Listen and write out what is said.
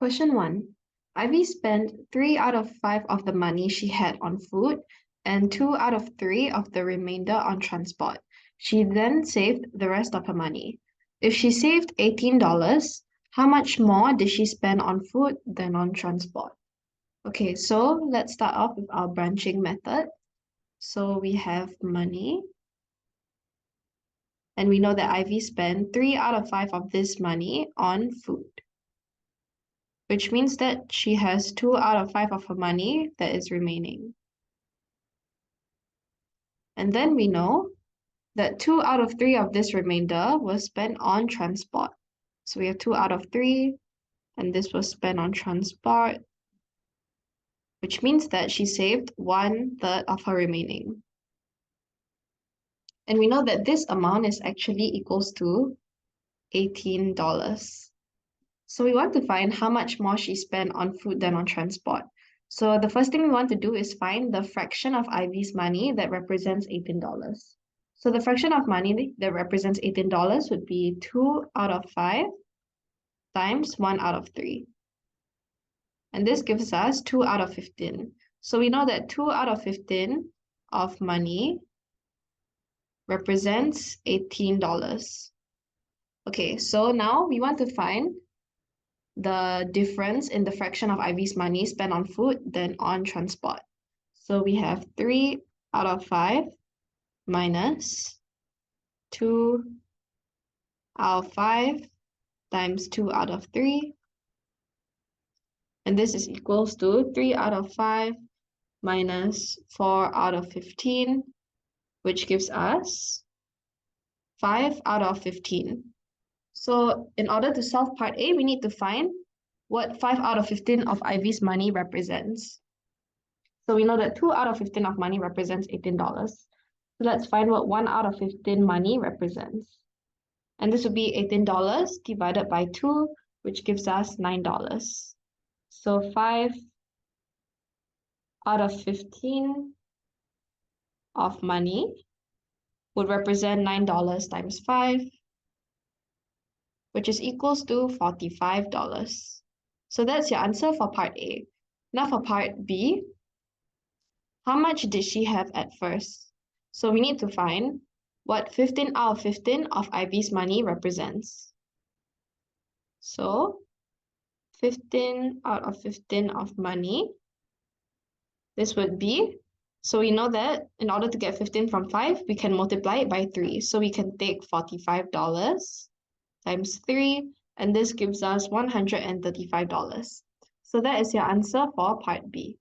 Question 1. Ivy spent 3 out of 5 of the money she had on food and 2 out of 3 of the remainder on transport. She then saved the rest of her money. If she saved $18, how much more did she spend on food than on transport? Okay, so let's start off with our branching method. So we have money. And we know that Ivy spent 3 out of 5 of this money on food, which means that she has 2 out of 5 of her money that is remaining. And then we know that 2 out of 3 of this remainder was spent on transport. So we have 2 out of 3, and this was spent on transport, which means that she saved 1/3 of her remaining. And we know that this amount is actually equals to $18. So we want to find how much more she spent on food than on transport. So the first thing we want to do is find the fraction of Ivy's money that represents $18. So the fraction of money that represents $18 would be 2 out of 5 times 1 out of 3. And this gives us 2 out of 15. So we know that 2 out of 15 of money represents $18. Okay, so now we want to find the difference in the fraction of Ivy's money spent on food than on transport. So we have 3 out of 5 minus 2 out of 5 times 2 out of 3. And this is equals to 3 out of 5 minus 4 out of 15, which gives us 5 out of 15. So in order to solve part A, we need to find what 5 out of 15 of Ivy's money represents. So we know that 2 out of 15 of money represents $18. So let's find what 1 out of 15 money represents. And this would be $18 divided by 2, which gives us $9. So 5 out of 15 of money would represent $9 times 5, which is equals to $45. So that's your answer for part A. Now for part B, how much did she have at first? So we need to find what 15 out of 15 of Ivy's money represents. So 15 out of 15 of money, this would be, so we know that in order to get 15 from 5, we can multiply it by 3. So we can take $45 times 3, and this gives us $135. So that is your answer for part B.